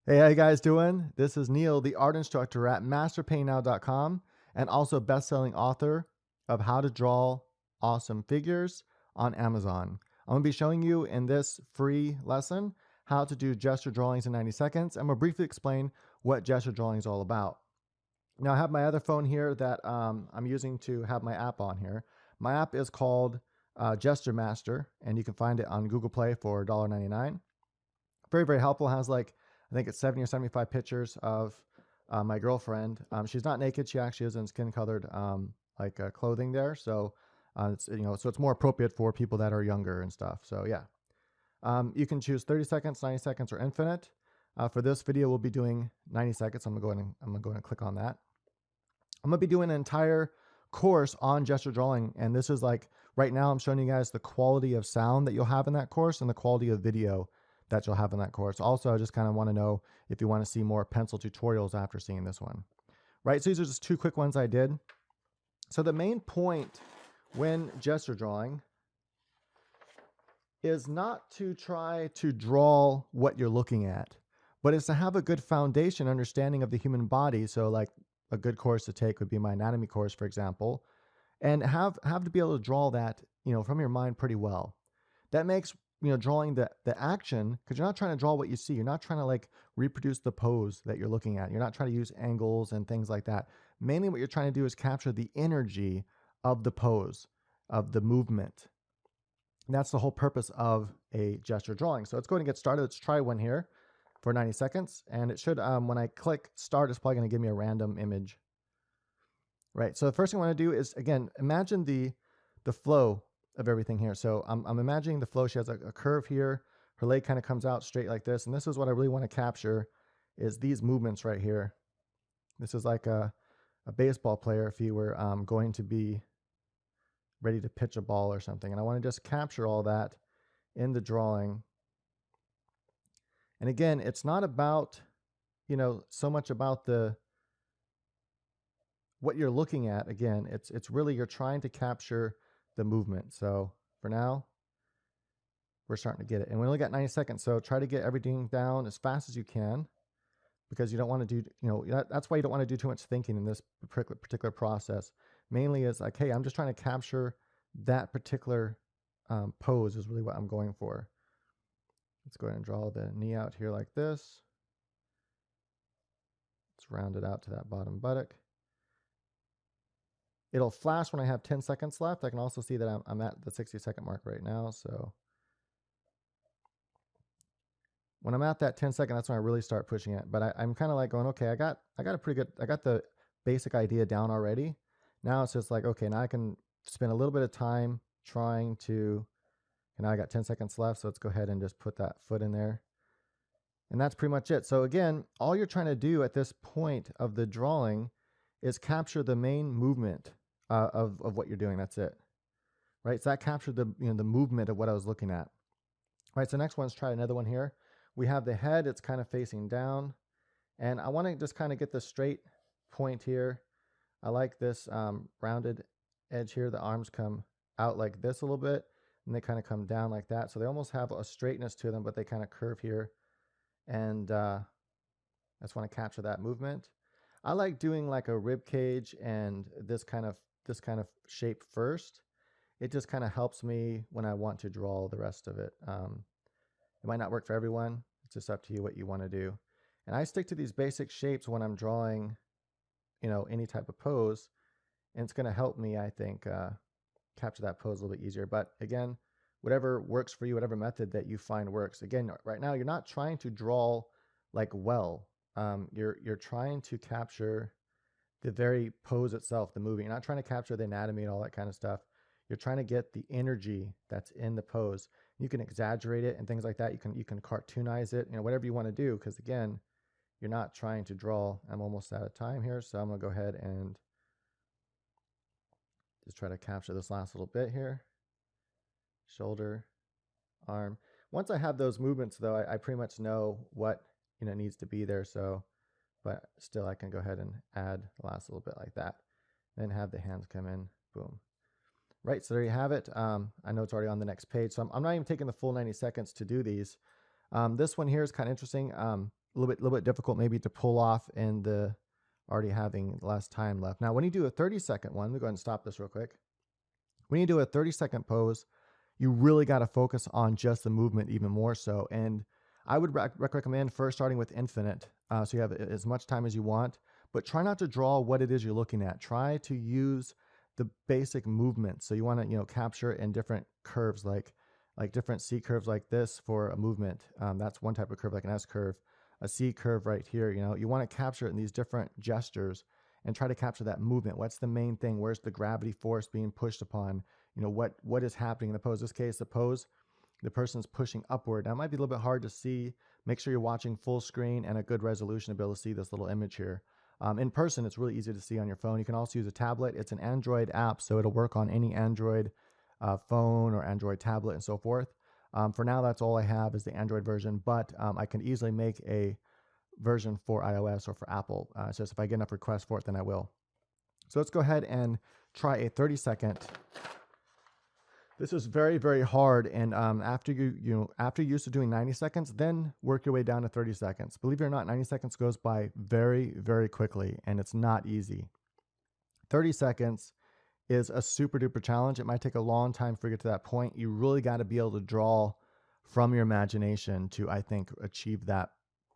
Hey, how you guys doing? This is Neil, the art instructor at masterpaintnow.com and also best-selling author of How to Draw Awesome Figures on Amazon. I'm going to be showing you in this free lesson how to do gesture drawings in 90 seconds. I'm going to briefly explain what gesture drawing is all about. Now, I have my other phone here that I'm using to have my app on here. My app is called Gesture Master, and you can find it on Google Play for $1.99. Very, very helpful. Has like, I think it's 70 or 75 pictures of my girlfriend. She's not naked. She actually is in skin colored clothing there. So it's, so it's more appropriate for people that are younger and stuff. So yeah, you can choose 30 seconds, 90 seconds, or infinite. For this video, we'll be doing 90 seconds. I'm gonna go ahead and click on that. I'm gonna be doing an entire course on gesture drawing, and this is like right now I'm showing you guys the quality of sound that you'll have in that course and the quality of video that you'll have in that course. Also, I just kind of want to know if you want to see more pencil tutorials after seeing this one. Right, so these are just two quick ones I did. So the main point when gesture drawing is not to try to draw what you're looking at, but it's to have a good foundation understanding of the human body. So like a good course to take would be my anatomy course, for example, and have to be able to draw that, from your mind pretty well. That makes drawing the action, because you're not trying to draw what you see. You're not trying to like reproduce the pose that you're looking at. You're not trying to use angles and things like that. Mainly what you're trying to do is capture the energy of the pose, of the movement. And that's the whole purpose of a gesture drawing. So let's go ahead and get started. Let's try one here for 90 seconds. And it should, when I click start, it's probably going to give me a random image. Right. So the first thing I want to do is, again, imagine the flow of everything here. So I'm imagining the flow. She has a curve here. Her leg kind of comes out straight like this. And this is what I really want to capture, is these movements right here. This is like a baseball player if you were going to be ready to pitch a ball or something. And I want to just capture all that in the drawing. And again, it's not about, so much about what you're looking at. Again, it's really, you're trying to capture the movement. So for now, we're starting to get it. And we only got 90 seconds. So try to get everything down as fast as you can, because you don't want to do, that's why you don't want to do too much thinking in this particular process. Mainly is like, hey, I'm just trying to capture that particular pose is really what I'm going for. Let's go ahead and draw the knee out here like this. Let's round it out to that bottom buttock. It'll flash when I have 10 seconds left. I can also see that I'm at the 60-second mark right now. So when I'm at that 10-second, that's when I really start pushing it. But I'm kind of like going, okay, I got the basic idea down already. Now it's just like, okay, now I can spend a little bit of time trying to, and now I got 10 seconds left. So let's go ahead and just put that foot in there. And that's pretty much it. So again, all you're trying to do at this point of the drawing is capture the main movement of what you're doing. That's it. Right. So that captured the movement of what I was looking at. All right. So next one, let's try another one here. We have the head. It's kind of facing down, and I want to just kind of get the straight point here. I like this rounded edge here. The arms come out like this a little bit, and they kind of come down like that. So they almost have a straightness to them, but they kind of curve here. And I just want to capture that movement. I like doing like a rib cage and this kind of shape first. It just kind of helps me when I want to draw the rest of it. It might not work for everyone. It's just up to you what you want to do. And I stick to these basic shapes when I'm drawing, any type of pose, and it's going to help me, I think, capture that pose a little bit easier. But again, whatever works for you, whatever method that you find works. Again, right now, you're not trying to draw like well. You're trying to capture the very pose itself, the movie. You're not trying to capture the anatomy and all that kind of stuff. You're trying to get the energy that's in the pose. You can exaggerate it and things like that. You can cartoonize it, whatever you want to do, because again, you're not trying to draw. I'm almost out of time here, so I'm gonna go ahead and just try to capture this last little bit here. Shoulder, arm. Once I have those movements, though, I pretty much know what needs to be there. So, but still, I can go ahead and add the last little bit like that. Then have the hands come in. Boom. Right. So there you have it. I know it's already on the next page, so I'm not even taking the full 90 seconds to do these. This one here is kind of interesting. A little bit difficult maybe to pull off in the already having less time left. Now, when you do a 30-second one, let me go ahead and stop this real quick. When you do a 30-second pose, you really got to focus on just the movement even more so. And I would recommend first starting with infinite, so you have as much time as you want, but try not to draw what it is you're looking at. Try to use the basic movement. So you want to, you know, capture in different curves, like different C curves like this for a movement. That's one type of curve, like an S curve. A C curve right here, you know, you want to capture it in these different gestures and try to capture that movement. What's the main thing? Where's the gravity force being pushed upon? You know, what is happening in the pose? In this case, the pose, the person's pushing upward. Now, it might be a little bit hard to see. Make sure you're watching full screen and a good resolution to be able to see this little image here. In person, it's really easy to see on your phone. You can also use a tablet. It's an Android app, so it'll work on any Android phone or Android tablet and so forth. For now, that's all I have is the Android version, but I can easily make a version for iOS or for Apple. It's just if I get enough requests for it, then I will. So let's go ahead and try a 30-second. This is very, very hard, and after you're used to doing 90 seconds, then work your way down to 30 seconds. Believe it or not, 90 seconds goes by very, very quickly, and it's not easy. 30 seconds is a super duper challenge. It might take a long time for you to get to that point. You really got to be able to draw from your imagination to, I think, achieve that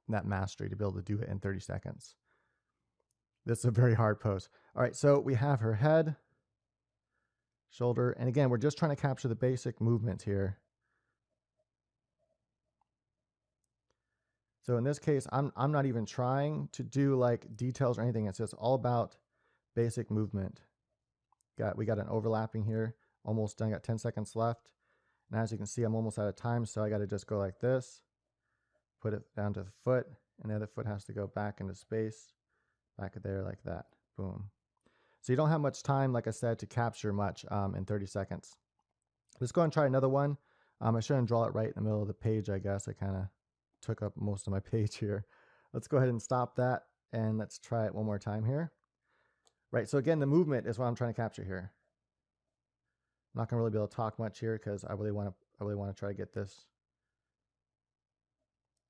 mastery, to be able to do it in 30 seconds. This is a very hard pose. All right, so we have her head, shoulder, and again, we're just trying to capture the basic movements here. So in this case, I'm not even trying to do like details or anything. It's just all about basic movement. We got an overlapping here, almost done. Got 10 seconds left. And as you can see, I'm almost out of time, so I got to just go like this, put it down to the foot, and the other foot has to go back into space, back there like that. Boom. So you don't have much time, like I said, to capture much in 30 seconds. Let's go and try another one. I shouldn't draw it right in the middle of the page, I guess. I kind of took up most of my page here. Let's go ahead and stop that, and let's try it one more time here. Right, so again, the movement is what I'm trying to capture here. I'm not going to really be able to talk much here because I really want to try to get this.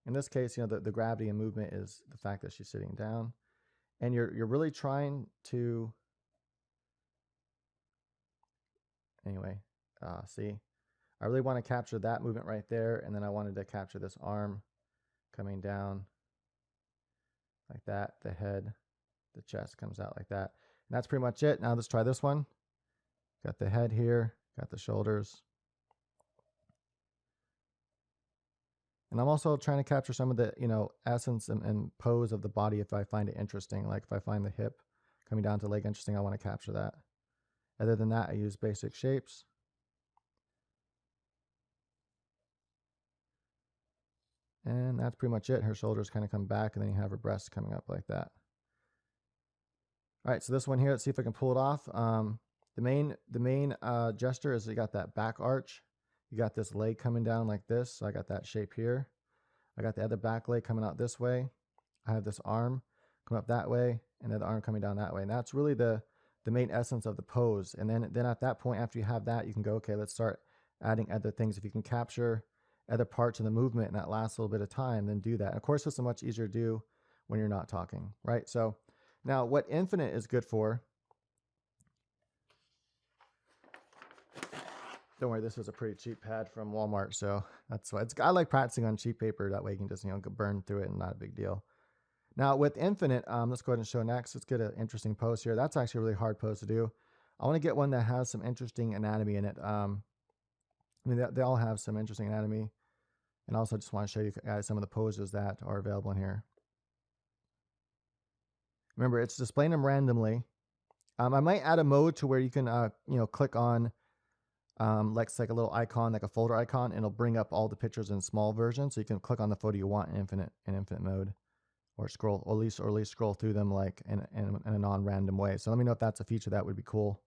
In this case, you know, the gravity and movement is the fact that she's sitting down, and you're really trying to. Anyway, see, I really want to capture that movement right there, and then I wanted to capture this arm coming down like that, the head, the chest comes out like that. And that's pretty much it. Now let's try this one. Got the head here, got the shoulders. And I'm also trying to capture some of the, you know, essence and pose of the body if I find it interesting. Like if I find the hip coming down to the leg interesting, I want to capture that. Other than that, I use basic shapes. And that's pretty much it. Her shoulders kind of come back, and then you have her breasts coming up like that. All right, so this one here, let's see if I can pull it off. The main gesture is you got that back arch. You got this leg coming down like this. So I got that shape here. I got the other back leg coming out this way. I have this arm coming up that way, and the other arm coming down that way. And that's really the main essence of the pose. And then at that point, after you have that, you can go, okay, let's start adding other things. If you can capture other parts of the movement and that lasts a little bit of time, then do that. Of course, this is much easier to do when you're not talking, right? So now what infinite is good for, don't worry, this is a pretty cheap pad from Walmart, so that's why I like practicing on cheap paper. That way you can just, you know, burn through it and not a big deal. Now with infinite, let's go ahead and show next. Let's get an interesting pose here. That's actually a really hard pose to do. I want to get one that has some interesting anatomy in it. I mean, they all have some interesting anatomy. And also just want to show you guys some of the poses that are available in here. Remember, it's displaying them randomly. I might add a mode to where you can, you know, click on like a little icon, like a folder icon, and it'll bring up all the pictures in small version. So you can click on the photo you want in infinite mode, or scroll, or at least scroll through them like in a non-random way. So let me know if that's a feature that would be cool.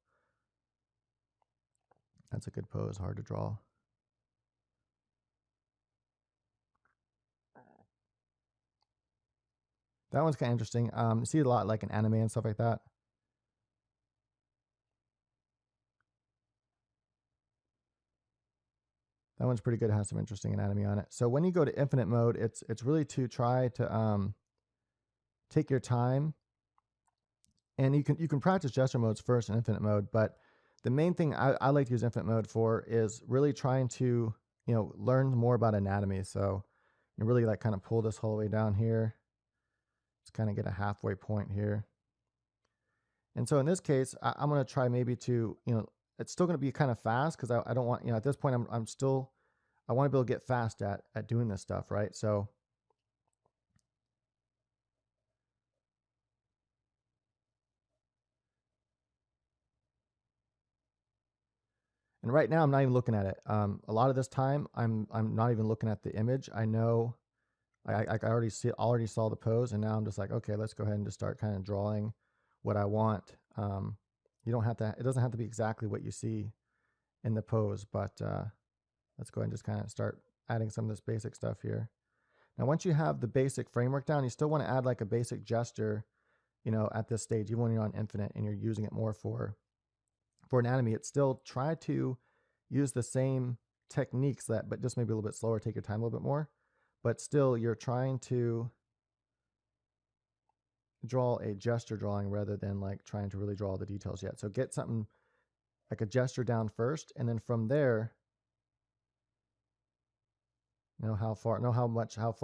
That's a good pose, hard to draw. That one's kind of interesting. You see a lot like in anime and stuff like that. That one's pretty good. It has some interesting anatomy on it. So when you go to infinite mode, it's really to try to take your time, and you can practice gesture modes first in infinite mode. But the main thing I like to use infinite mode for is really trying to learn more about anatomy. So you really like kind of pull this whole way down here. Just kind of get a halfway point here. And so in this case, I'm going to try maybe to it's still going to be kind of fast because I don't want at this point I'm still I want to be able to get fast at doing this stuff, right? So and right now I'm not even looking at it. A lot of this time I'm not even looking at the image. I know I already saw the pose, and now I'm just like, okay, let's go ahead and just start kind of drawing what I want. You don't have to. It doesn't have to be exactly what you see in the pose, but let's go ahead and just kind of start adding some of this basic stuff here. Now, once you have the basic framework down, you still want to add like a basic gesture, at this stage, even when you're on infinite and you're using it more for anatomy. It's still try to use the same techniques but just maybe a little bit slower. Take your time a little bit more, but still you're trying to draw a gesture drawing rather than like trying to really draw all the details yet. So get something like a gesture down first, and then from there, how far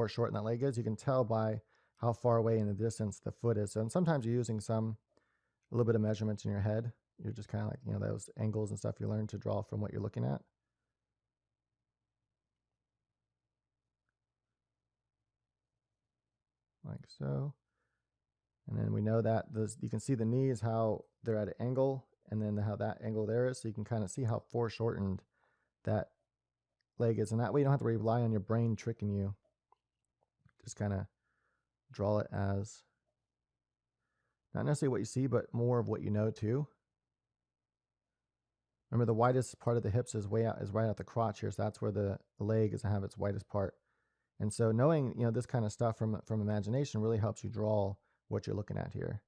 short that leg is. You can tell by how far away in the distance the foot is. So, and sometimes you're using a little bit of measurements in your head. You're just kind of like, those angles and stuff you learn to draw from what you're looking at. Like so. And then we know that you can see the knees, how they're at an angle, and then how that angle there is. So you can kind of see how foreshortened that leg is. And that way you don't have to rely on your brain tricking you. Just kind of draw it as not necessarily what you see, but more of what you know too. Remember, the widest part of the hips is right at the crotch here. So that's where the leg is to have its widest part. And so knowing, this kind of stuff from imagination really helps you draw what you're looking at here.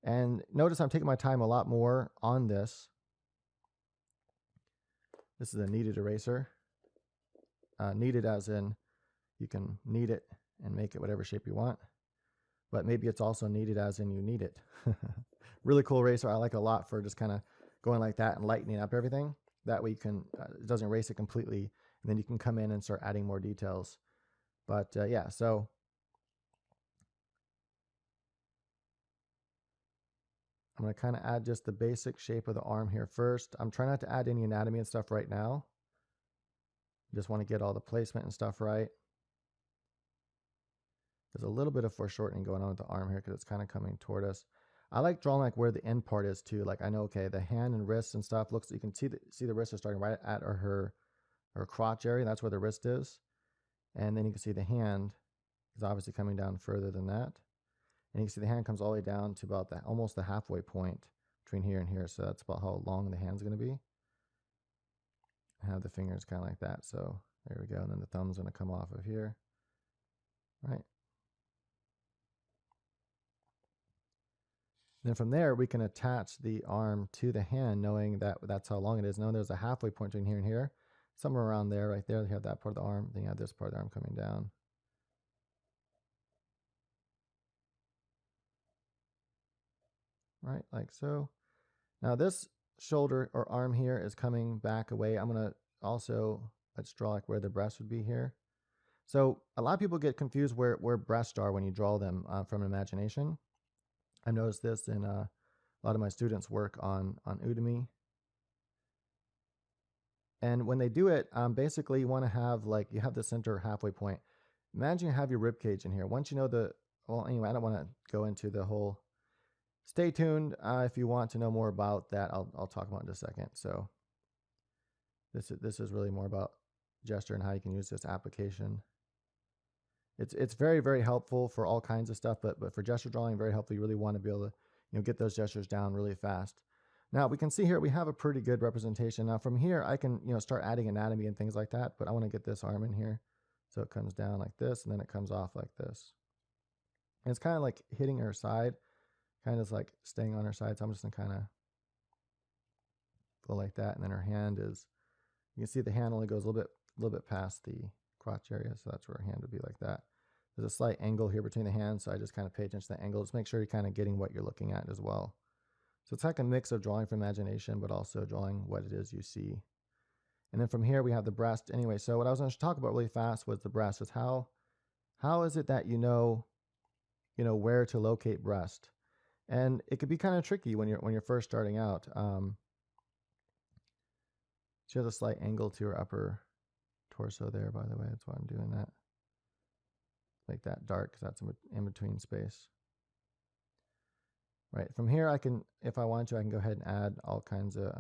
And notice I'm taking my time a lot more on this. This is a kneaded eraser. Kneaded as in you can knead it and make it whatever shape you want. But maybe it's also kneaded as in you need it. Really cool eraser. I like it a lot for just kind of going like that and lightening up everything. That way you can, it doesn't erase it completely. And then you can come in and start adding more details. But yeah, so I'm going to kind of add just the basic shape of the arm here first. I'm trying not to add any anatomy and stuff right now. Just want to get all the placement and stuff right. There's a little bit of foreshortening going on with the arm here because it's kind of coming toward us. I like drawing like where the end part is too. Like I know, okay, the hand and wrists and stuff looks, you can see the wrist is starting right at her crotch area. That's where the wrist is. And then you can see the hand is obviously coming down further than that. And you can see the hand comes all the way down to about almost the halfway point between here and here. So that's about how long the hand's going to be. I have the fingers kind of like that. So there we go. And then the thumb's going to come off of here. Right. Then from there, we can attach the arm to the hand, knowing that that's how long it is. Now there's a halfway point between here and here. Somewhere around there, right there, you have that part of the arm. Then you have this part of the arm coming down. Right, like so. Now this shoulder or arm here is coming back away. I'm going to also, let's draw like where the breast would be here. So a lot of people get confused where breasts are when you draw them from imagination. I've noticed this in a lot of my students' work on Udemy. And when they do it, basically you want to have you have the center halfway point. Imagine you have your rib cage in here. Once you know well, anyway, I don't want to go into the whole. Stay tuned if you want to know more about that. I'll talk about it in a second. So this is really more about gesture and how you can use this application. It's very, very helpful for all kinds of stuff, but for gesture drawing, very helpful. You really want to be able to get those gestures down really fast. Now we can see here we have a pretty good representation. Now from here I can start adding anatomy and things like that, but I want to get this arm in here. So it comes down like this and then it comes off like this. And it's kind of like hitting her side, kind of like staying on her side. So I'm just going to kind of go like that. And then her hand is, you can see the hand only goes a little bit a little bit past the crotch area, so that's where our hand would be like that. There's a slight angle here between the hands, so I just kind of pay attention to the angle. Just make sure you're kind of getting what you're looking at as well. So it's like a mix of drawing from imagination, but also drawing what it is you see. And then from here we have the breast. Anyway, so what I was going to talk about really fast was the breast. Is how is it that you know where to locate breast? And it could be kind of tricky when you're first starting out. She has a slight angle to her upper torso there, by the way. That's why I'm doing that. Make that dark because that's in between space. Right, from here I can, if I want to, I can go ahead and add all kinds of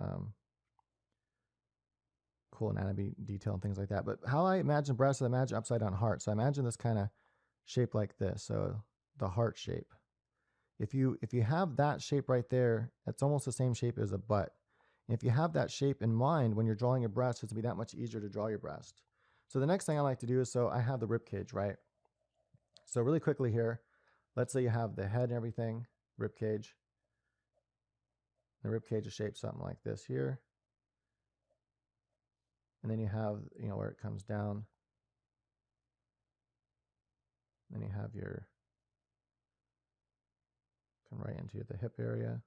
cool anatomy detail and things like that. But how I imagine breast is I imagine upside down heart. So I imagine this kind of shape like this, so the heart shape. If you have that shape right there, it's almost the same shape as a butt. And if you have that shape in mind when you're drawing your breast, it's going to be that much easier to draw your breast. So the next thing I like to do is, so I have the rib cage, right? So really quickly here, let's say you have the head and everything, rib cage. The rib cage is shaped something like this here. And then you have, where it comes down. Then you have your, come right into the hip area.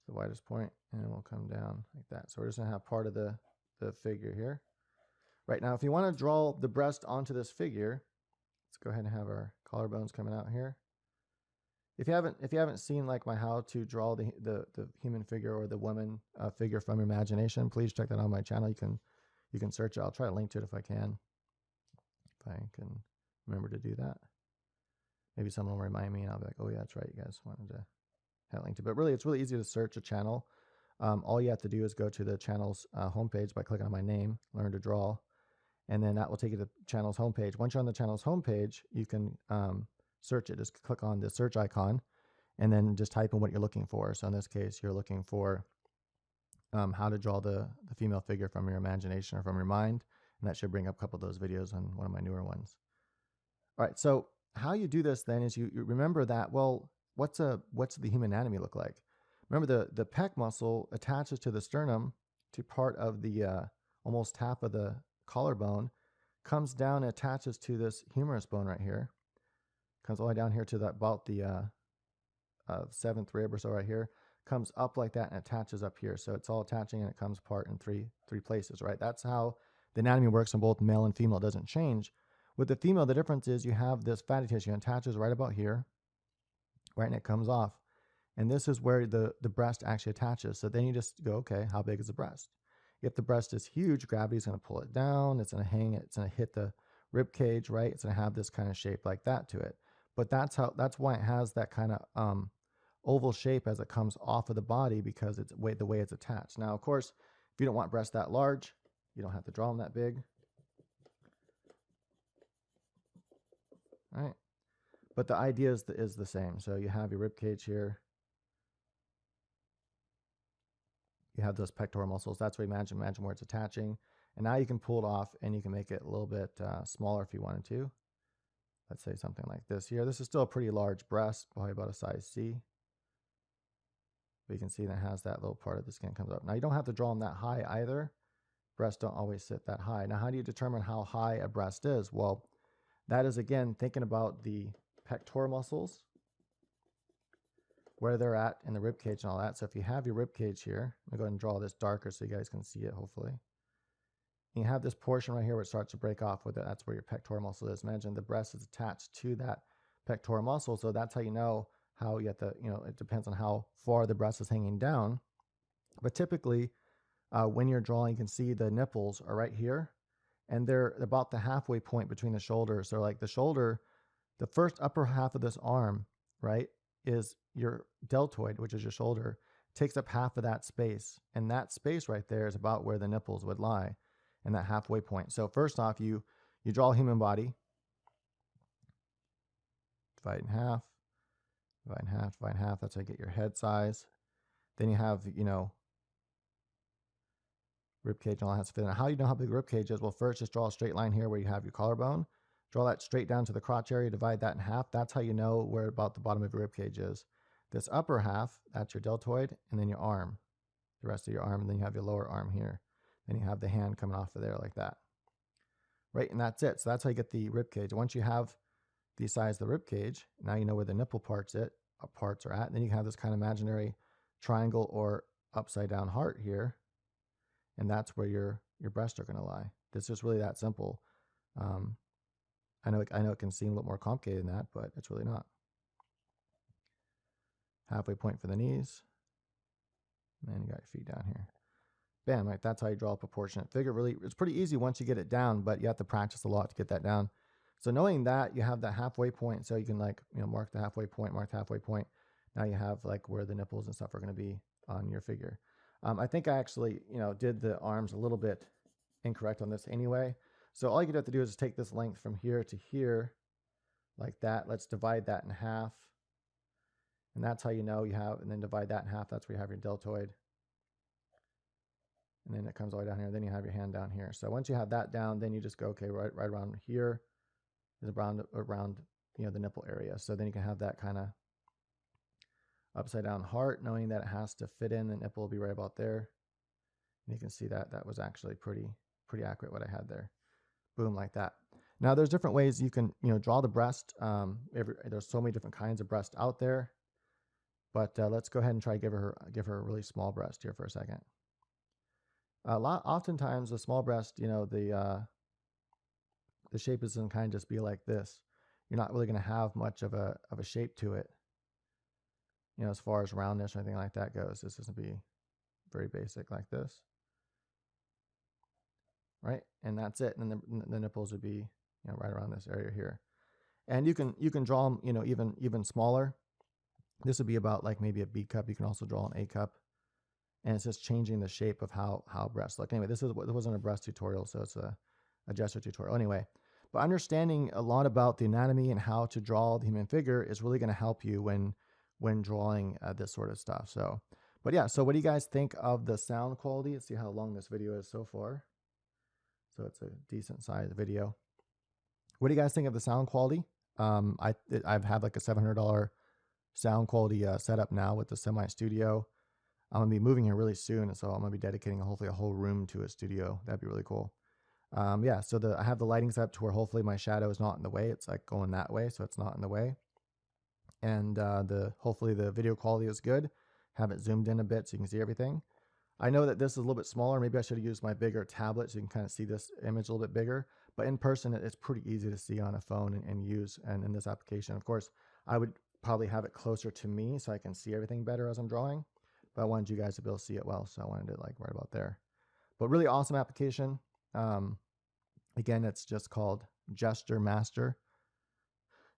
The widest point, and then we'll come down like that. So we're just going to have part of the figure here. Right, now if you want to draw the breast onto this figure, let's go ahead and have our collarbones coming out here. If you haven't seen like my how to draw the human figure or the woman figure from imagination, please check that out on my channel. You can search it. I'll try to link to it if I can remember to do that. Maybe someone will remind me and I'll be like, oh yeah, that's right, you guys wanted to have it linked to. But really, it's really easy to search a channel. All you have to do is go to the channel's homepage by clicking on my name, Learn to Draw, and then that will take you to the channel's homepage. Once you're on the channel's homepage, you can search it. Just click on the search icon and then just type in what you're looking for. So in this case, you're looking for how to draw the female figure from your imagination or from your mind, and that should bring up a couple of those videos on one of my newer ones. All right, so how you do this then is you remember that, well, what's the human anatomy look like? Remember the pec muscle attaches to the sternum, to part of the almost half of the collarbone, comes down and attaches to this humerus bone right here, comes all the way down here to about the 7th rib or so right here, comes up like that and attaches up here. So it's all attaching and it comes apart in three places, right? That's how the anatomy works on both male and female. It doesn't change. With the female, the difference is you have this fatty tissue and attaches right about here, right, and it comes off. And this is where the breast actually attaches. So then you just go, okay, how big is the breast? If the breast is huge, gravity's going to pull it down. It's going to hang, it's going to hit the rib cage, right? It's going to have this kind of shape like that to it. But that's why it has that kind of oval shape as it comes off of the body, because it's the way it's attached. Now, of course, if you don't want breasts that large, you don't have to draw them that big. All right. But the idea is the same. So you have your rib cage here. You have those pectoral muscles. That's where you imagine where it's attaching. And now you can pull it off and you can make it a little bit smaller if you wanted to. Let's say something like this here. This is still a pretty large breast, probably about a size C. But you can see that it has that little part of the skin comes up. Now you don't have to draw them that high either. Breasts don't always sit that high. Now how do you determine how high a breast is? Well, that is, again, thinking about the pectoral muscles, where they're at in the rib cage and all that. So if you have your rib cage here, I'm going to go ahead and draw this darker so you guys can see it, hopefully. And you have this portion right here where it starts to break off with it. That's where your pectoral muscle is. Imagine the breast is attached to that pectoral muscle. So that's how you know how you have to, it depends on how far the breast is hanging down. But typically, when you're drawing, you can see the nipples are right here. And they're about the halfway point between the shoulders. So like the shoulder, the first upper half of this arm, right, is your deltoid, which is your shoulder, takes up half of that space. And that space right there is about where the nipples would lie, and that halfway point. So first off, you draw a human body, divide in half, divide in half, divide in half. That's how you get your head size. Then you have, rib cage and all that has to fit in. How do you know how big the rib cage is? Well, first just draw a straight line here where you have your collarbone. Draw that straight down to the crotch area, divide that in half. That's how you know where about the bottom of your rib cage is. This upper half, that's your deltoid, and then your arm. the rest of your arm, and then you have your lower arm here. Then you have the hand coming off of there like that. Right, and that's it. So that's how you get the rib cage. Once you have the size of the rib cage, now you know where the nipple parts are at. And then you have this kind of imaginary triangle or upside down heart here, and that's where your breasts are going to lie. This is really that simple. I know it can seem a little more complicated than that, but it's really not. Halfway point for the knees, and then you got your feet down here. Bam, right, that's how you draw a proportionate figure. Really, it's pretty easy once you get it down, but you have to practice a lot to get that down. So knowing that, you have that halfway point, so you can like, mark the halfway point, Now you have like where the nipples and stuff are going to be on your figure. I think I actually, did the arms a little bit incorrect on this anyway. So all you have to do is take this length from here to here, like that. Let's divide that in half. And that's how you know you have, and then divide that in half. That's where you have your deltoid. And then it comes all the way down here. Then you have your hand down here. So once you have that down, then you just go, okay, right around here is around the nipple area. So then you can have that kind of upside down heart, knowing that it has to fit in. The nipple will be right about there. And you can see that that was actually pretty accurate what I had there. Boom, like that. Now there's different ways you can draw the breast. There's so many different kinds of breast out there. But let's go ahead and try to give her a really small breast here for a second. Oftentimes the small breast, the shape is going to kind of just be like this. You're not really going to have much of a shape to it, as far as roundness or anything like that goes. This is going to be very basic like this, right? And that's it. And then the nipples would be right around this area here. And you can draw them even smaller. This would be about like maybe a B cup. You can also draw an A cup. And it's just changing the shape of how breasts look. Anyway, this wasn't a breast tutorial, so it's a gesture tutorial. Anyway, but understanding a lot about the anatomy and how to draw the human figure is really going to help you when drawing this sort of stuff. So, but yeah, so what do you guys think of the sound quality? Let's see how long this video is so far. So it's a decent sized video. What do you guys think of the sound quality? I've had like a $700 sound quality setup now with the Semi Studio. I'm going to be moving here really soon, so I'm going to be dedicating hopefully a whole room to a studio. That'd be really cool. Yeah, so I have the lighting set up to where hopefully my shadow is not in the way. It's like going that way, so it's not in the way. And hopefully the video quality is good. Have it zoomed in a bit so you can see everything. I know that this is a little bit smaller. Maybe I should have used my bigger tablet so you can kind of see this image a little bit bigger. But in person, it's pretty easy to see on a phone and use. And in this application, of course, I would probably have it closer to me so I can see everything better as I'm drawing. But I wanted you guys to be able to see it well, so I wanted it like right about there. But really awesome application. Again, it's just called Gesture Master.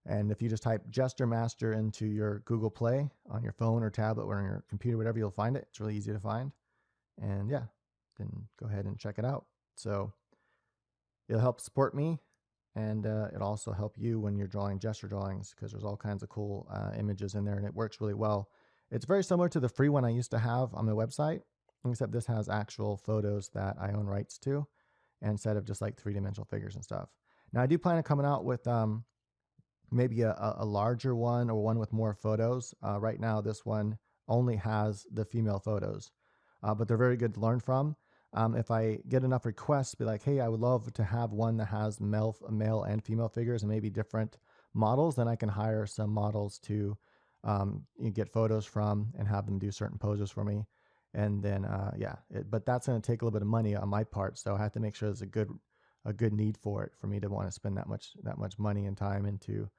And if you just type Gesture Master into your Google Play on your phone or tablet or on your computer, whatever, you'll find it. It's really easy to find. And yeah, then go ahead and check it out. So it'll help support me, and it'll also help you when you're drawing gesture drawings, because there's all kinds of cool images in there, and it works really well. It's very similar to the free one I used to have on my website, except this has actual photos that I own rights to, instead of just like three-dimensional figures and stuff. Now, I do plan on coming out with maybe a larger one or one with more photos. Right now, this one only has the female photos, but they're very good to learn from. If I get enough requests, be like, hey, I would love to have one that has male and female figures and maybe different models, then I can hire some models to get photos from and have them do certain poses for me. And then, but that's going to take a little bit of money on my part. So I have to make sure there's a good need for it for me to want to spend that much money and time into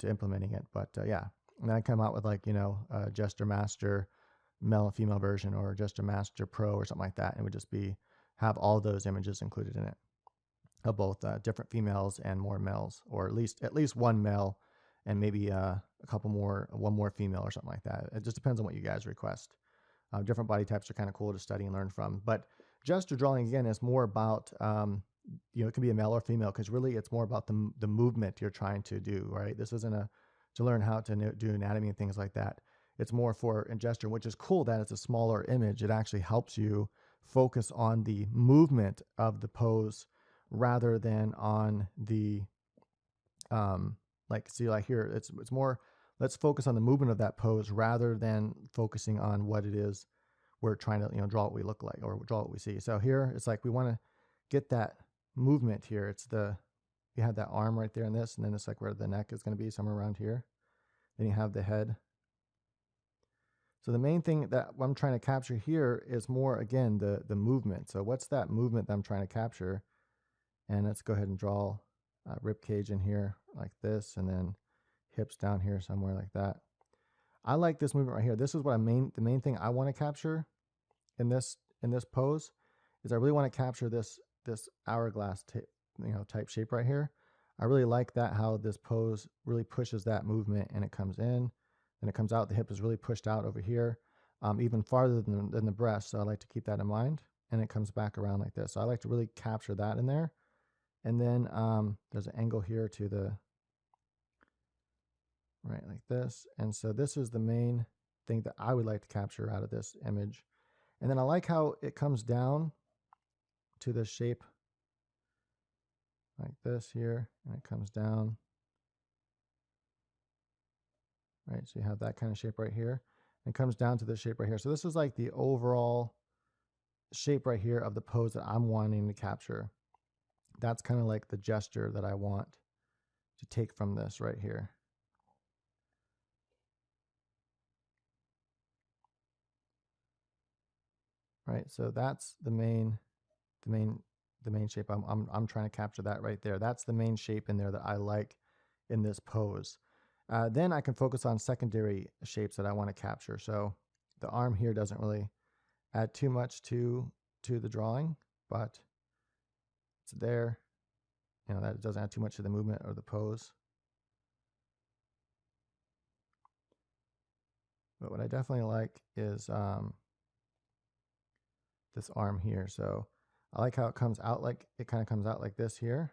implementing it. But yeah, and then I come out with like, a Gesture Master male and female version, or Gesture Master Pro or something like that. And it would just have all those images included in it of both different females and more males, or at least one male and maybe one more female or something like that. It just depends on what you guys request. Different body types are kind of cool to study and learn from. But gesture drawing, again, is more about, it can be a male or female, because really it's more about the movement you're trying to do, right? This isn't to learn how to do anatomy and things like that. It's more for a gesture, which is cool that it's a smaller image. It actually helps you focus on the movement of the pose rather than on the, here, it's more, let's focus on the movement of that pose rather than focusing on what it is, we're trying to, draw what we look like or draw what we see. So here it's like we want to get that movement here. It's you have that arm right there in this, and then it's like where the neck is going to be, somewhere around here. Then you have the head. So the main thing that I'm trying to capture here is more, again, the movement. So what's that movement that I'm trying to capture? And let's go ahead and draw rib cage in here like this, and then hips down here somewhere like that. I like this movement right here. This is what the main thing I want to capture in this pose is I really want to capture this hourglass type shape right here. I really like that, how this pose really pushes that movement, and it comes in, and it comes out. The hip is really pushed out over here, even farther than the breast. So I like to keep that in mind, and it comes back around like this. So I like to really capture that in there. And then there's an angle here to the right, like this. And so this is the main thing that I would like to capture out of this image. And then I like how it comes down to this shape like this here, and it comes down. Right, so you have that kind of shape right here, and comes down to this shape right here. So this is like the overall shape right here of the pose that I'm wanting to capture. That's kind of like the gesture that I want to take from this right here. Right, so that's the main shape. I'm trying to capture that right there. That's the main shape in there that I like in this pose. Then I can focus on secondary shapes that I want to capture. So the arm here doesn't really add too much to the drawing, but it's there. That doesn't add too much to the movement or the pose. But what I definitely like is this arm here. So I like how it comes out, like it kind of comes out like this here.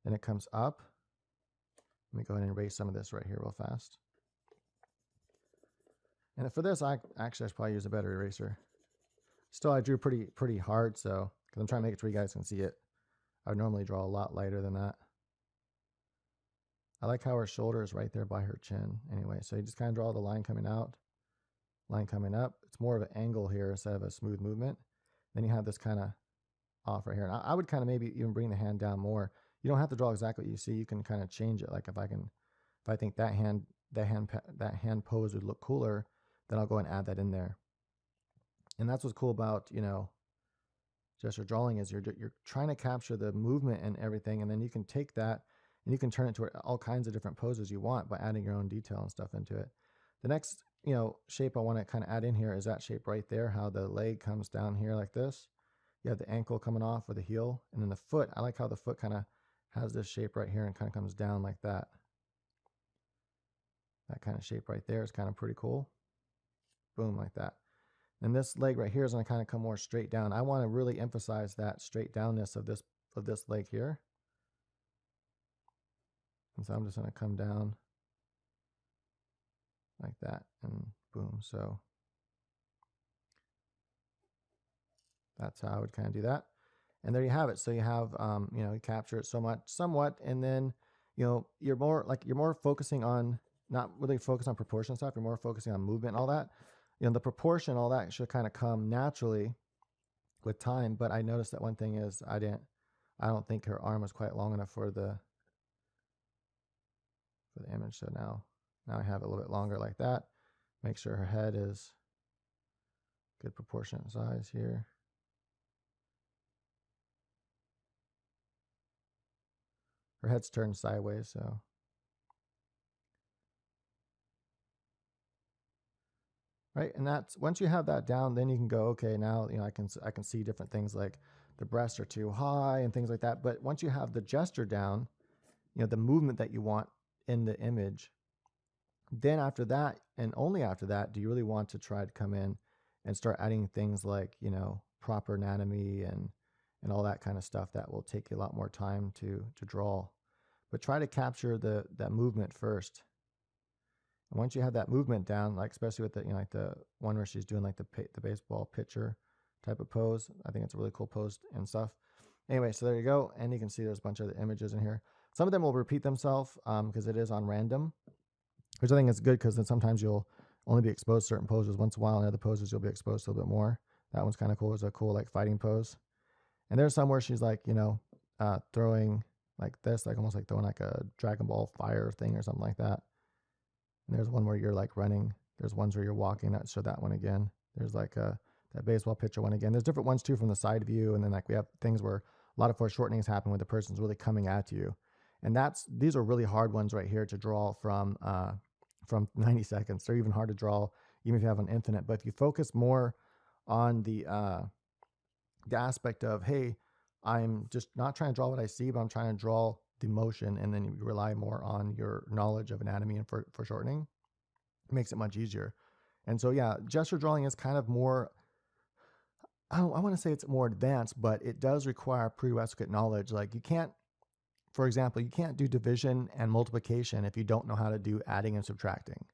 Then it comes up. Let me go ahead and erase some of this right here real fast. And for this, I should probably use a better eraser. Still, I drew pretty hard, so because I'm trying to make it where you guys can see it. I would normally draw a lot lighter than that. I like how her shoulder is right there by her chin. Anyway, so you just kind of draw the line coming out, line coming up. It's more of an angle here instead of a smooth movement. Then you have this kind of off right here. And I would kind of maybe even bring the hand down more. You don't have to draw exactly what you see. You can kind of change it. Like if I think that hand pose would look cooler, then I'll go and add that in there. And that's what's cool about, gesture drawing is you're trying to capture the movement and everything, and then you can take that and you can turn it to all kinds of different poses you want by adding your own detail and stuff into it. The next, shape I want to kind of add in here is that shape right there, how the leg comes down here like this. You have the ankle coming off or the heel, and then the foot. I like how the foot kind of has this shape right here and kind of comes down like that. That kind of shape right there is kind of pretty cool. Boom, like that. And this leg right here is going to kind of come more straight down. I want to really emphasize that straight downness of this leg here. And so I'm just going to come down like that, and boom. So that's how I would kind of do that. And there you have it. So you have, you capture it somewhat, and then, you're more focusing on, not really focused on proportion stuff. You're more focusing on movement and all that. The proportion, all that should kind of come naturally with time. But I noticed that one thing is I don't think her arm was quite long enough for the image. So now I have it a little bit longer like that. Make sure her head is good proportionate size here. Her head's turned sideways, so. Right, and that's, once you have that down, then you can go, okay, now I can see different things like the breasts are too high and things like that. But once you have the gesture down, the movement that you want in the image, then after that, and only after that, do you really want to try to come in and start adding things like proper anatomy and all that kind of stuff that will take you a lot more time to draw. But try to capture that movement first. And once you have that movement down, like especially with the like the one where she's doing like the baseball pitcher type of pose, I think it's a really cool pose and stuff. Anyway, so there you go, and you can see there's a bunch of the images in here. Some of them will repeat themselves because it is on random, which I think is good, because then sometimes you'll only be exposed to certain poses once in a while, and other poses you'll be exposed to a little bit more. That one's kind of cool. It's a cool like fighting pose. And there's some where she's like, throwing like this, like almost like throwing like a Dragon Ball fire thing or something like that. And there's one where you're like running. There's ones where you're walking. That show that one again. There's like that baseball pitcher one again. There's different ones too from the side view, and then like we have things where a lot of foreshortenings happen when the person's really coming at you, and these are really hard ones right here to draw from 90 seconds. They're even hard to draw even if you have an infinite. But if you focus more on the aspect of, hey, I'm just not trying to draw what I see, but I'm trying to draw the motion, and then you rely more on your knowledge of anatomy and foreshortening, it makes it much easier. And so, yeah, gesture drawing is kind of more, I want to say it's more advanced, but it does require prerequisite knowledge. Like you can't, for example, you can't do division and multiplication if you don't know how to do adding and subtracting.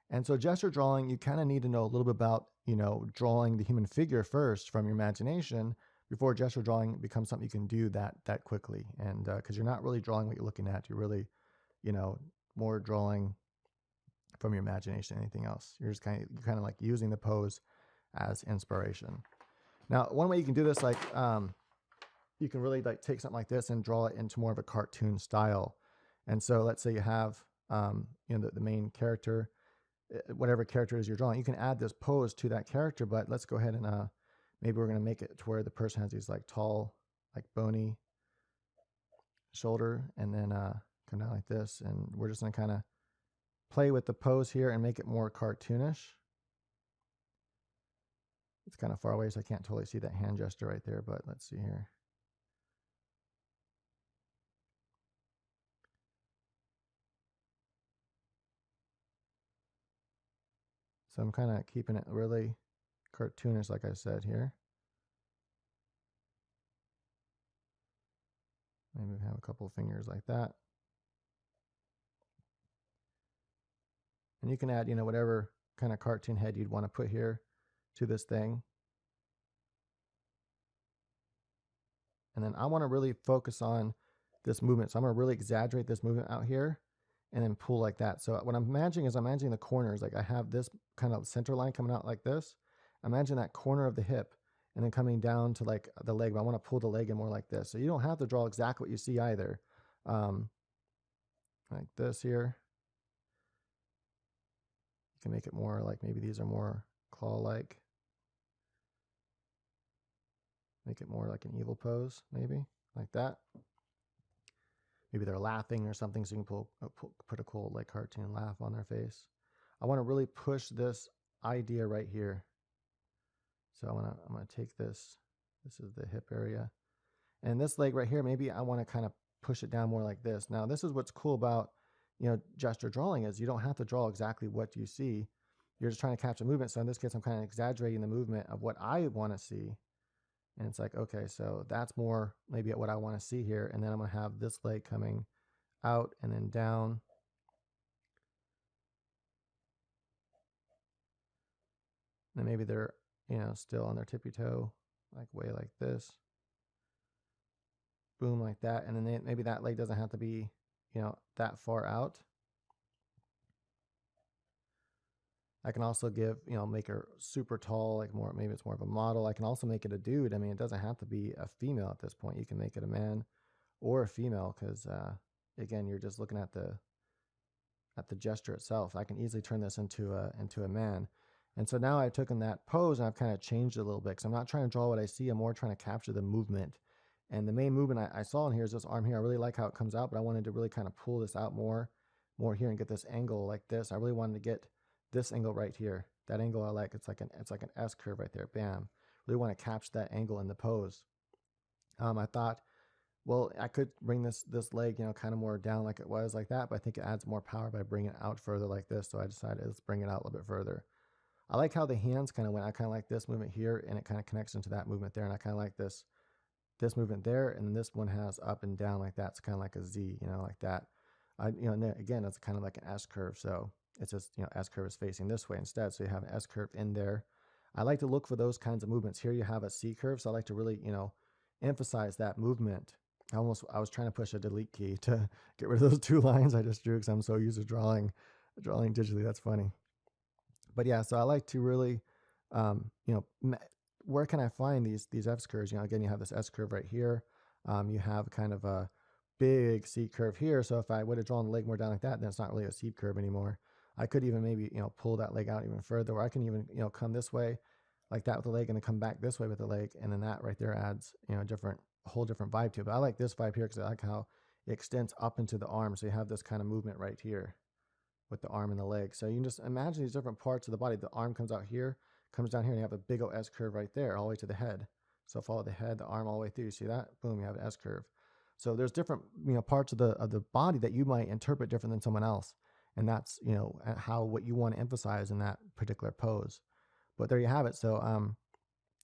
And so gesture drawing, you kind of need to know a little bit about, drawing the human figure first from your imagination before gesture drawing becomes something you can do that quickly. And because you're not really drawing what you're looking at, you're really, more drawing from your imagination than anything else. You're just kind of like using the pose as inspiration. Now, one way you can do this, like you can really like take something like this and draw it into more of a cartoon style. And so let's say you have the main character, whatever character it is you're drawing, you can add this pose to that character. But let's go ahead and maybe we're going to make it to where the person has these like tall, like bony shoulder, and then come down like this. And we're just going to kind of play with the pose here and make it more cartoonish. It's kind of far away, so I can't totally see that hand gesture right there, but let's see here. So I'm kind of keeping it really cartoonish, like I said here. Maybe have a couple of fingers like that. And you can add, whatever kind of cartoon head you'd want to put here to this thing. And then I want to really focus on this movement. So I'm going to really exaggerate this movement out here and then pull like that. So what I'm imagining is I'm imagining the corners. Like I have this kind of center line coming out like this. Imagine that corner of the hip and then coming down to like the leg. But I want to pull the leg in more like this. So you don't have to draw exactly what you see either. Like this here. You can make it more like maybe these are more claw-like. Make it more like an evil pose, maybe like that. Maybe they're laughing or something, so you can put a cool like cartoon laugh on their face. I want to really push this idea right here. So I'm gonna take this. This is the hip area, and this leg right here. Maybe I want to kind of push it down more like this. Now this is what's cool about gesture drawing is you don't have to draw exactly what you see. You're just trying to capture movement. So in this case, I'm kind of exaggerating the movement of what I want to see. And it's like, okay, so that's more maybe what I want to see here. And then I'm going to have this leg coming out and then down. And maybe they're, still on their tippy toe, like way like this. Boom, like that. And then maybe that leg doesn't have to be, that far out. I can also make her super tall, like maybe it's more of a model. I can also make it a dude. I mean, it doesn't have to be a female at this point. You can make it a man or a female because, again, you're just looking at the gesture itself. I can easily turn this into a man. And so now I've taken that pose and I've kind of changed it a little bit because I'm not trying to draw what I see. I'm more trying to capture the movement. And the main movement I saw in here is this arm here. I really like how it comes out, but I wanted to really kind of pull this out more here and get this angle like this. I really wanted to get this angle right here. That angle I like. It's like an S curve right there. Bam. Really want to capture that angle in the pose. I thought, well, I could bring this leg, kind of more down like it was like that, but I think it adds more power by bringing it out further like this. So I decided let's bring it out a little bit further. I like how the hands kind of went. I kind of like this movement here, and it kind of connects into that movement there. And I kind of like this movement there, and then this one has up and down like that. It's kind of like a Z, like that. And then again, it's kind of like an S curve. So it's just, S curve is facing this way instead. So you have an S curve in there. I like to look for those kinds of movements. Here you have a C curve. So I like to really, emphasize that movement. I was trying to push a delete key to get rid of those two lines I just drew because I'm so used to drawing digitally. That's funny. But yeah, so I like to really, you know, where can I find these S curves? You know, again, you have this S curve right here. You have kind of a big C curve here. So if I would have drawn the leg more down like that, then it's not really a C curve anymore. I could even maybe, you know, pull that leg out even further, or I can even, you know, come this way like that with the leg and then come back this way with the leg. And then that right there adds, you know, a whole different vibe to it. But I like this vibe here because I like how it extends up into the arm. So you have this kind of movement right here with the arm and the leg. So you can just imagine these different parts of the body. The arm comes out here, comes down here, and you have a big old S curve right there all the way to the head. So follow the head, the arm all the way through. You see that? Boom, you have an S curve. So there's different, you know, parts of the body that you might interpret different than someone else. And that's, you know, what you want to emphasize in that particular pose. But there you have it. So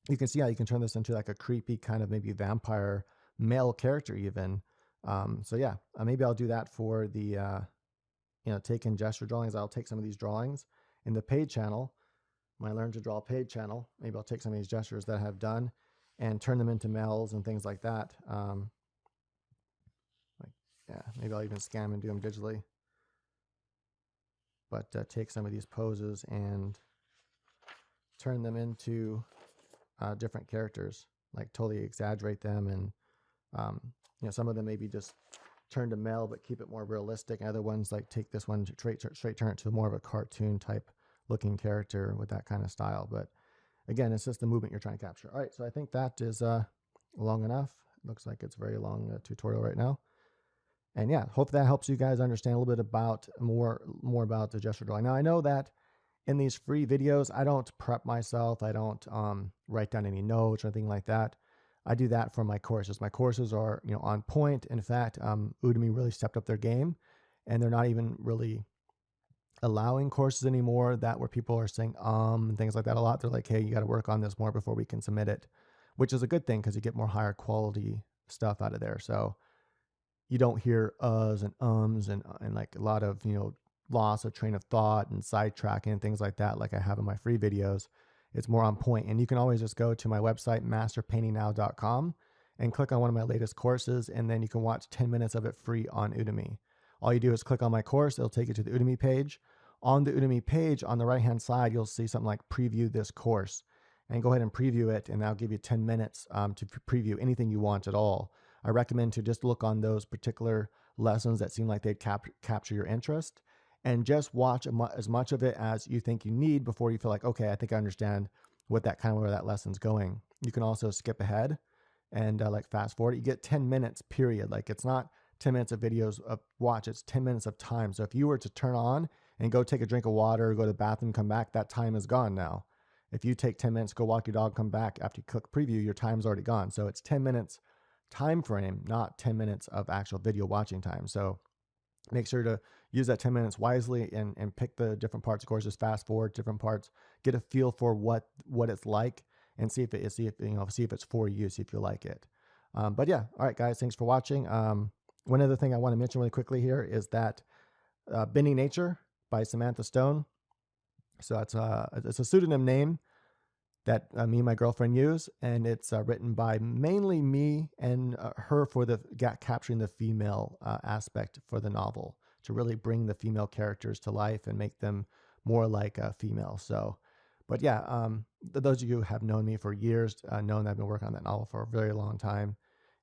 you can see how you can turn this into like a creepy kind of maybe vampire male character even. So yeah, maybe I'll do that for the, you know, taking gesture drawings. I'll take some of these drawings in the paid channel, my Learn to Draw paid channel. Maybe I'll take some of these gestures that I have done and turn them into males and things like that. Yeah, maybe I'll even scan them and do them digitally. But take some of these poses and turn them into different characters, like totally exaggerate them. And, you know, some of them maybe just turn to male, but keep it more realistic. And other ones like take this one to straight turn it to more of a cartoon type looking character with that kind of style. But again, it's just the movement you're trying to capture. All right, so I think that is long enough. Looks like it's a very long tutorial right now. And yeah, hope that helps you guys understand a little bit about more about the gesture drawing. Now I know that in these free videos, I don't prep myself. I don't write down any notes or anything like that. I do that for my courses. My courses are, you know, on point. In fact, Udemy really stepped up their game, and they're not even really allowing courses anymore that where people are saying and things like that a lot. They're like, hey, you got to work on this more before we can submit it, which is a good thing because you get more higher quality stuff out of there. So you don't hear uhs and ums and like a lot of, you know, loss of train of thought and sidetracking and things like that like I have in my free videos. It's more on point. And you can always just go to my website, masterpaintingnow.com, and click on one of my latest courses, and then you can watch 10 minutes of it free on Udemy. All you do is click on my course. It'll take you to the Udemy page. On the Udemy page, on the right-hand side, you'll see something like preview this course. And go ahead and preview it, and that'll give you 10 minutes to preview anything you want at all. I recommend to just look on those particular lessons that seem like they'd capture your interest, and just watch as much of it as you think you need before you feel like, okay, I think I understand where that lesson's going. You can also skip ahead and like fast forward. You get 10 minutes period. Like it's not 10 minutes of videos of watch, it's 10 minutes of time. So if you were to turn on and go take a drink of water, go to the bathroom, come back, that time is gone now. If you take 10 minutes, go walk your dog, come back after you click preview, your time's already gone. So it's 10 minutes time frame, not 10 minutes of actual video watching time. So make sure to use that 10 minutes wisely and pick the different parts. Of course, just fast forward different parts, get a feel for what it's like, and see if it's for you, see if you like it. But yeah, all right, guys, thanks for watching. One other thing I want to mention really quickly here is that Bending Nature by Samantha Stone. So it's a pseudonym name that me and my girlfriend use, and it's written by mainly me and her for capturing the female aspect for the novel, to really bring the female characters to life and make them more like a female. So, but yeah, those of you who have known me for years know that I've been working on that novel for a very long time,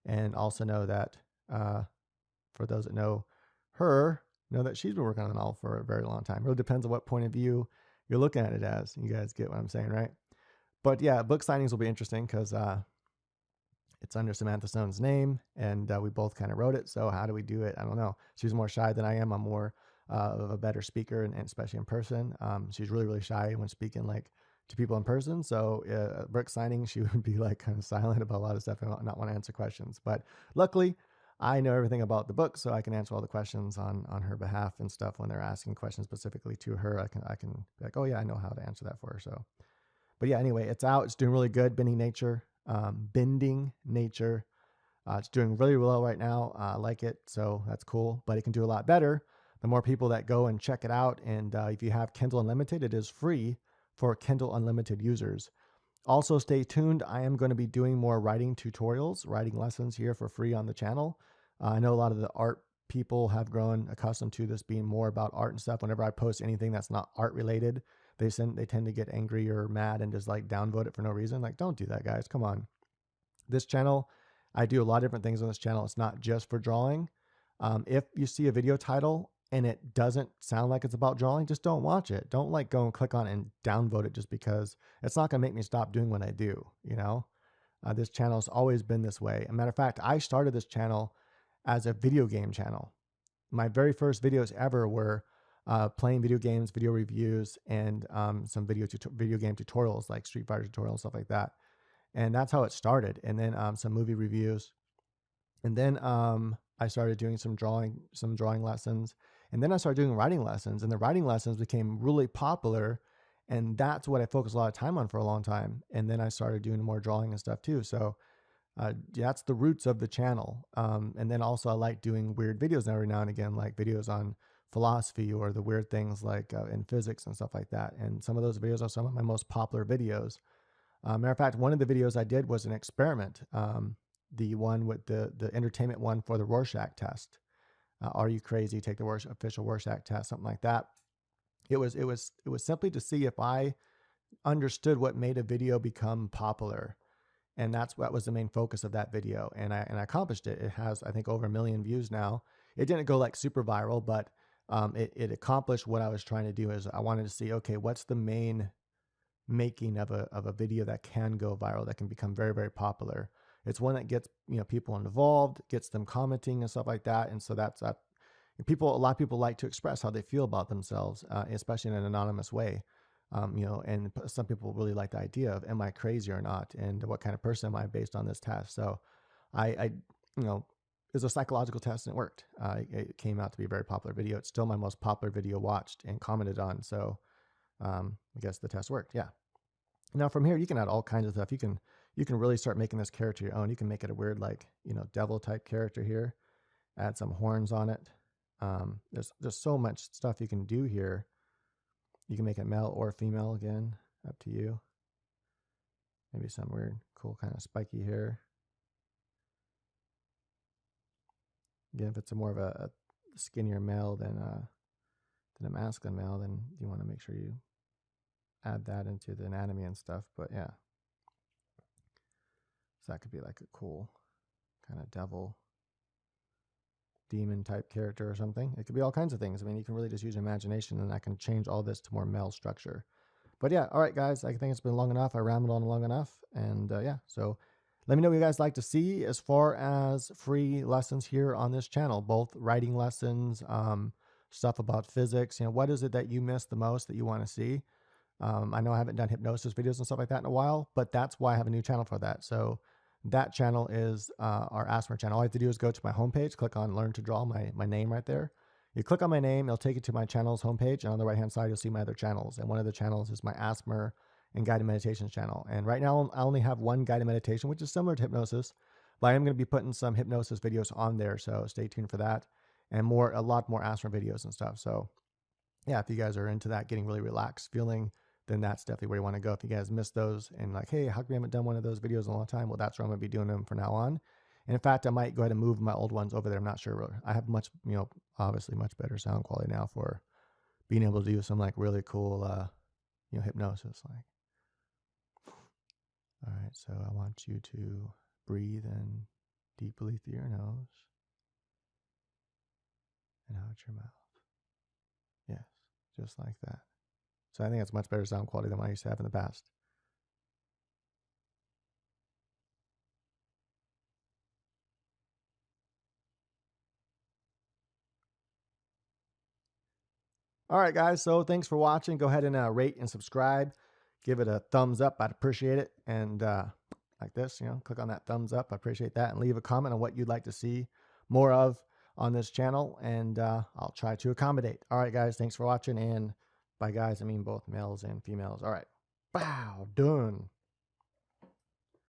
and also know that for those that know her, know that she's been working on the novel for a very long time. It really depends on what point of view you're looking at it as. You guys get what I'm saying, right? But yeah, book signings will be interesting because it's under Samantha Stone's name, and we both kind of wrote it. So how do we do it? I don't know. She's more shy than I am. I'm more of a better speaker, and especially in person. She's really, really shy when speaking like to people in person. So book signing, she would be like kind of silent about a lot of stuff and not want to answer questions. But luckily, I know everything about the book, so I can answer all the questions on her behalf and stuff when they're asking questions specifically to her. I can be like, oh yeah, I know how to answer that for her. So. But yeah, anyway, it's out. It's doing really good. Bending Nature. It's doing really well right now. I like it, so that's cool. But it can do a lot better. The more people that go and check it out, and if you have Kindle Unlimited, it is free for Kindle Unlimited users. Also, stay tuned. I am going to be doing more writing tutorials, writing lessons here for free on the channel. I know a lot of the art people have grown accustomed to this being more about art and stuff. Whenever I post anything that's not art related, they tend to get angry or mad and just like downvote it for no reason. Like, don't do that, guys. Come on. This channel, I do a lot of different things on this channel. It's not just for drawing. If you see a video title and it doesn't sound like it's about drawing, just don't watch it. Don't like go and click on it and downvote it just because it's not going to make me stop doing what I do. You know, this channel has always been this way. As a matter of fact, I started this channel as a video game channel. My very first videos ever were playing video games, video reviews, and some video game tutorials like Street Fighter tutorials, stuff like that. And that's how it started. And then some movie reviews. And then I started doing some drawing lessons. And then I started doing writing lessons. And the writing lessons became really popular. And that's what I focused a lot of time on for a long time. And then I started doing more drawing and stuff too. So that's the roots of the channel. And then also I like doing weird videos every now and again, like videos on philosophy or the weird things like in physics and stuff like that. And some of those videos are some of my most popular videos. Matter of fact, one of the videos I did was an experiment. The one with the entertainment one for the Rorschach test. Are you crazy? Take the official Rorschach test, something like that. It was simply to see if I understood what made a video become popular. And that's what was the main focus of that video. And I accomplished it. It has, I think, over 1 million views now. It didn't go like super viral, but it accomplished what I was trying to do. Is I wanted to see, okay, what's the main making of a video that can go viral, that can become very, very popular. It's one that gets, you know, people involved, gets them commenting and stuff like that. And so that's that. A lot of people like to express how they feel about themselves, especially in an anonymous way. You know, and some people really like the idea of, am I crazy or not? And what kind of person am I based on this test? So I you know, it was a psychological test and it worked. It came out to be a very popular video. It's still my most popular video watched and commented on. So I guess the test worked. Yeah. Now from here, you can add all kinds of stuff. You can really start making this character your own. You can make it a weird, like, you know, devil type character here, add some horns on it. There's so much stuff you can do here. You can make it male or female, again, up to you. Maybe some weird, cool kind of spiky hair. Again, if it's more of a skinnier male than a masculine male, then you want to make sure you add that into the anatomy and stuff. But yeah, so that could be like a cool kind of devil, demon type character or something. It could be all kinds of things. I mean, you can really just use your imagination, and I can change all this to more male structure. But yeah, all right, guys, I think it's been long enough. I rambled on long enough. And yeah, so let me know what you guys like to see as far as free lessons here on this channel, both writing lessons, stuff about physics. You know, what is it that you miss the most that you want to see? I know I haven't done hypnosis videos and stuff like that in a while, but that's why I have a new channel for that. So that channel is our Ask Me channel. All you have to do is go to my homepage, click on Learn to Draw, my name right there. You click on my name, it'll take you to my channel's homepage, and on the right-hand side, you'll see my other channels. And one of the channels is my Ask Me and Guided Meditations channel. And right now, I only have one guided meditation, which is similar to hypnosis, but I am going to be putting some hypnosis videos on there, so stay tuned for that. And a lot more Ask Me videos and stuff. So yeah, if you guys are into that, getting really relaxed feeling, then that's definitely where you want to go. If you guys missed those and like, hey, how come we haven't done one of those videos in a long time? Well, that's where I'm going to be doing them from now on. And in fact, I might go ahead and move my old ones over there. I'm not sure. I have much, you know, obviously much better sound quality now for being able to do some like really cool, you know, hypnosis. Like, all right, so I want you to breathe in deeply through your nose and out your mouth. Yes, just like that. So I think it's much better sound quality than what I used to have in the past. All right, guys. So thanks for watching. Go ahead and rate and subscribe. Give it a thumbs up. I'd appreciate it. And like this, you know, click on that thumbs up. I appreciate that. And leave a comment on what you'd like to see more of on this channel. And I'll try to accommodate. All right, guys. Thanks for watching. And by guys, I mean both males and females. All right. Wow. Done.